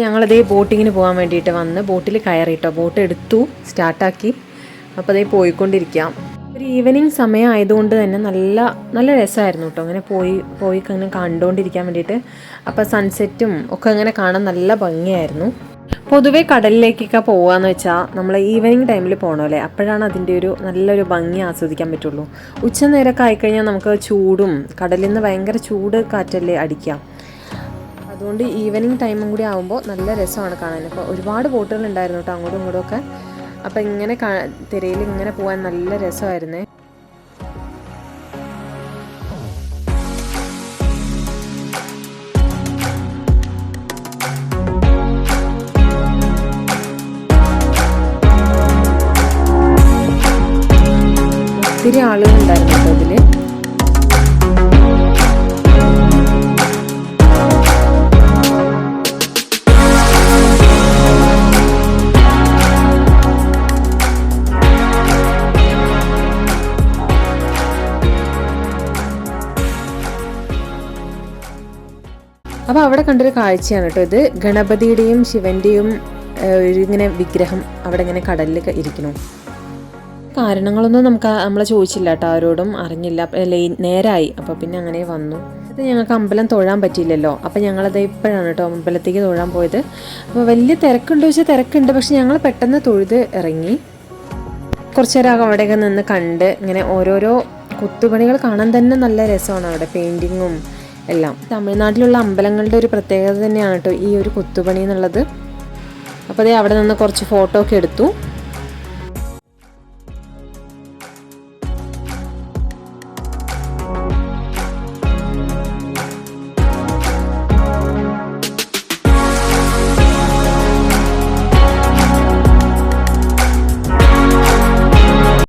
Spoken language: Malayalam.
ഞങ്ങളതേ ബോട്ടിങ്ങിന് പോകാൻ വേണ്ടിയിട്ട് വന്ന് ബോട്ടിൽ കയറിയിട്ടോ, ബോട്ട് എടുത്തു, സ്റ്റാർട്ടാക്കി. അപ്പോൾ അതേ പോയിക്കൊണ്ടിരിക്കാം. ഒരു ഈവനിങ് സമയം ആയതുകൊണ്ട് തന്നെ നല്ല നല്ല രസമായിരുന്നു കേട്ടോ, അങ്ങനെ പോയി അങ്ങനെ കണ്ടുകൊണ്ടിരിക്കാൻ വേണ്ടിയിട്ട്. അപ്പോൾ സൺസെറ്റും ഒക്കെ അങ്ങനെ കാണാൻ നല്ല ഭംഗിയായിരുന്നു. പൊതുവേ കടലിലേക്കൊക്കെ പോകാമെന്ന് വെച്ചാൽ നമ്മൾ ഈവനിങ് ടൈമിൽ പോകണമല്ലേ, അപ്പോഴാണ് അതിൻ്റെ ഒരു നല്ലൊരു ഭംഗി ആസ്വദിക്കാൻ പറ്റുള്ളൂ. ഉച്ച നേരമൊക്കെ ആയിക്കഴിഞ്ഞാൽ നമുക്ക് ചൂടും കടലിൽ നിന്ന് ഭയങ്കര ചൂട് കാറ്റല്ലേ അടിക്കാം. അതുകൊണ്ട് ഈവനിങ് ടൈമും കൂടി ആകുമ്പോൾ നല്ല രസമാണ് കാണാൻ. അപ്പോൾ ഒരുപാട് ബോട്ടുകൾ ഉണ്ടായിരുന്നു കേട്ടോ അങ്ങോട്ടും ഇങ്ങോട്ടും ഒക്കെ. അപ്പോൾ ഇങ്ങനെ തിരയിൽ ഇങ്ങനെ പോകാൻ നല്ല രസമായിരുന്നേ. ഒത്തിരി ആളുകളുണ്ടായിരുന്നു കേട്ടോ ഇതിൽ. അപ്പോൾ അവിടെ കണ്ടൊരു കാഴ്ചയാണ് കേട്ടോ ഇത്. ഗണപതിയുടെയും ശിവൻ്റെയും ഇങ്ങനെ വിഗ്രഹം അവിടെ ഇങ്ങനെ കടലിൽ ഇരിക്കുന്നു. കാരണങ്ങളൊന്നും നമ്മൾ ചോദിച്ചില്ല കേട്ടോ, ആരോടും അറിഞ്ഞില്ല. നേരായി, അപ്പോൾ പിന്നെ അങ്ങനെ വന്നു. അത് ഞങ്ങൾക്ക് അമ്പലം തൊഴാൻ പറ്റിയില്ലല്ലോ, അപ്പോൾ ഞങ്ങളത് ഇപ്പോഴാണ് കേട്ടോ അമ്പലത്തേക്ക് തൊഴാൻ പോയത്. അപ്പോൾ വലിയ തിരക്കുണ്ടോ ചോദിച്ചാൽ തിരക്കുണ്ട്, പക്ഷെ ഞങ്ങൾ പെട്ടെന്ന് തൊഴുത് ഇറങ്ങി. കുറച്ച് നേരം അവിടെയൊക്കെ നിന്ന് കണ്ട് ഇങ്ങനെ ഓരോരോ കൊത്തുപണികൾ കാണാൻ തന്നെ നല്ല രസമാണ് അവിടെ, പെയിൻറ്റിങ്ങും എല്ലാം. തമിഴ്നാട്ടിലുള്ള അമ്പലങ്ങളുടെ ഒരു പ്രത്യേകത തന്നെയാണ് കേട്ടോ ഈ ഒരു കൊത്തുപണി എന്നുള്ളത്. അപ്പോൾ അതേ അവിടെ നിന്ന് കുറച്ച് ഫോട്ടോ ഒക്കെ എടുത്തു.